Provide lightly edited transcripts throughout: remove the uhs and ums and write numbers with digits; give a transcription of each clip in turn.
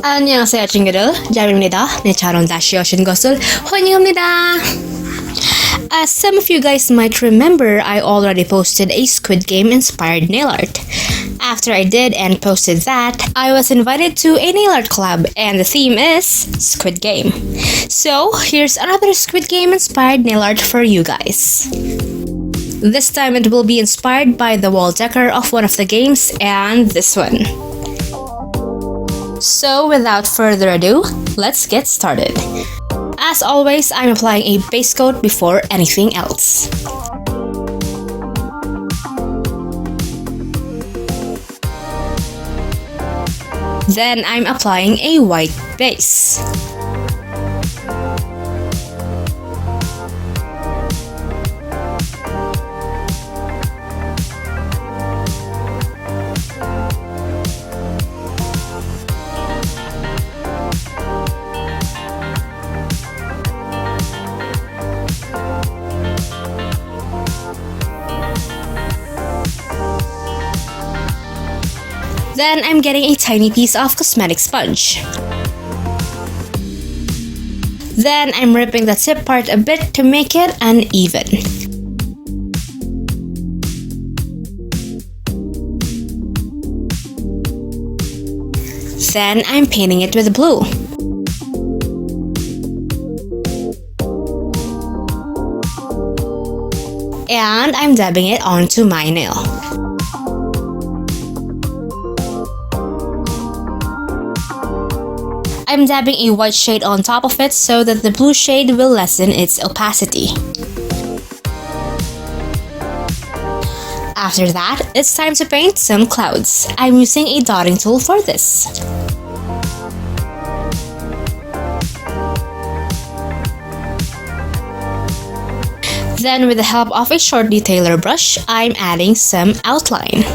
안녕하세요 친구들, Jham입니다. 내 채널 다시 오신 것을 환영합니다. As some of you guys might remember, I already posted a Squid Game inspired nail art. After I did and posted that, I was invited to a nail art club and the theme is Squid Game. So here's another Squid Game inspired nail art for you guys. This time it will be inspired by the wall decor of one of the games and this one. So without further ado, let's get started. As always, I'm applying a base coat before anything else. Then I'm applying a white base. Then I'm getting a tiny piece of cosmetic sponge. Then I'm ripping the tip part a bit to make it uneven. Then I'm painting it with blue. And I'm dabbing it onto my nail. I'm dabbing a white shade on top of it so that the blue shade will lessen its opacity. After that, it's time to paint some clouds. I'm using a dotting tool for this. Then with the help of a short detailer brush, I'm adding some outline.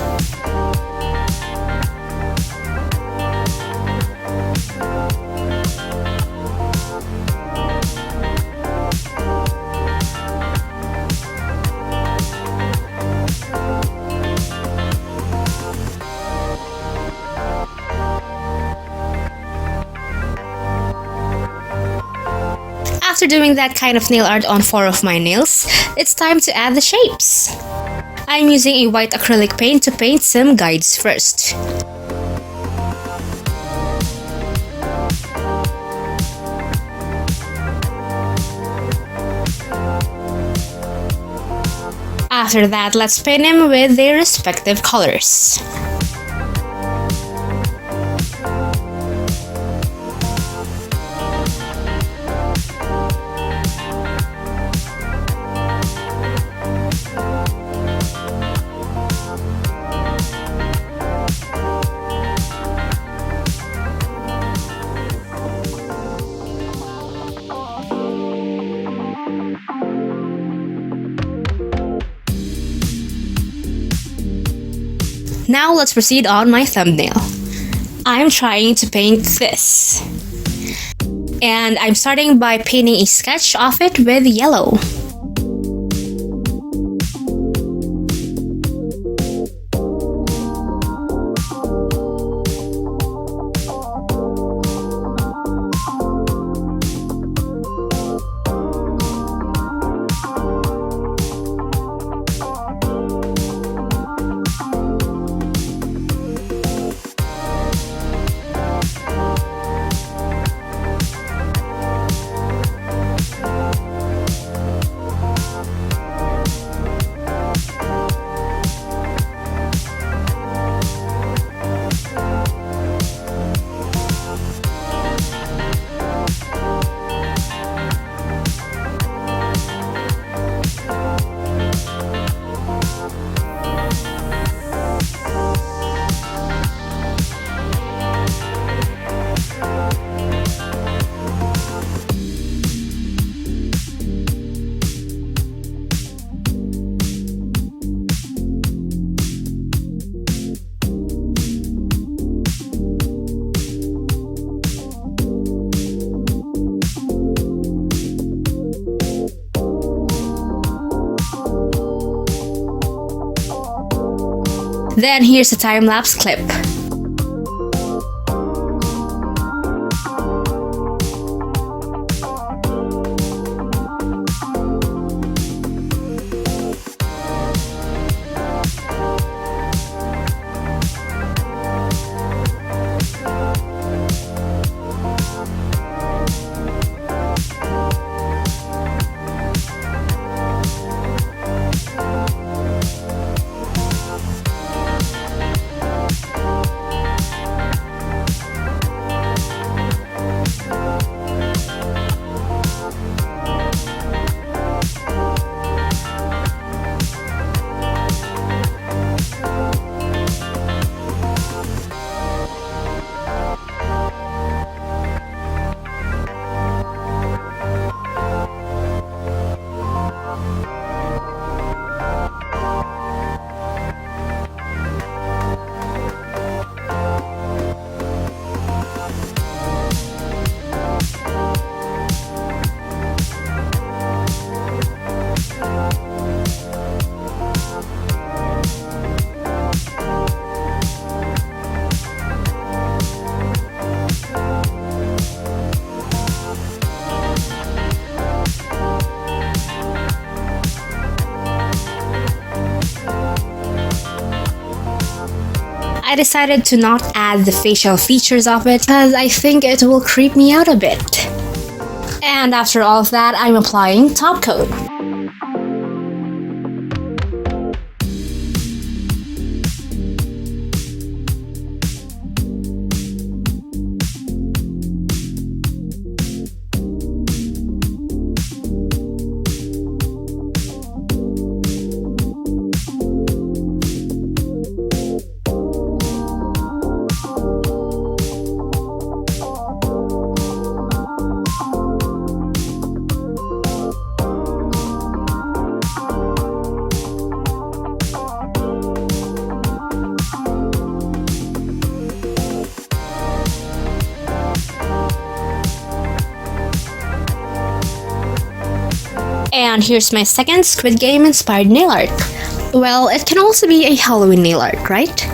After doing that kind of nail art on 4 of my nails, it's time to add the shapes. I'm using a white acrylic paint to paint some guides first. After that, let's paint them with their respective colors. Now let's proceed on my thumbnail. I'm trying to paint this. And I'm starting by painting a sketch of it with yellow. Then here's a time-lapse clip. I decided to not add the facial features of it because I think it will creep me out a bit. And after all of that, I'm applying top coat. And here's my second Squid Game inspired nail art. Well, it can also be a Halloween nail art, right?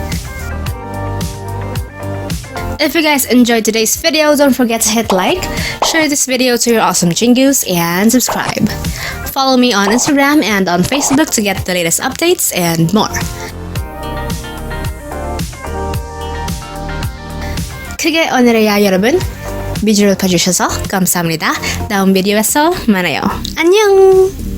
If you guys enjoyed today's video, don't forget to hit like, share this video to your awesome chingus, and subscribe. Follow me on Instagram and on Facebook to get the latest updates and more. 크게 오늘의 여러분, 비주얼 봐주셔서 감사합니다. 다음 비디오에서 만나요. 안녕!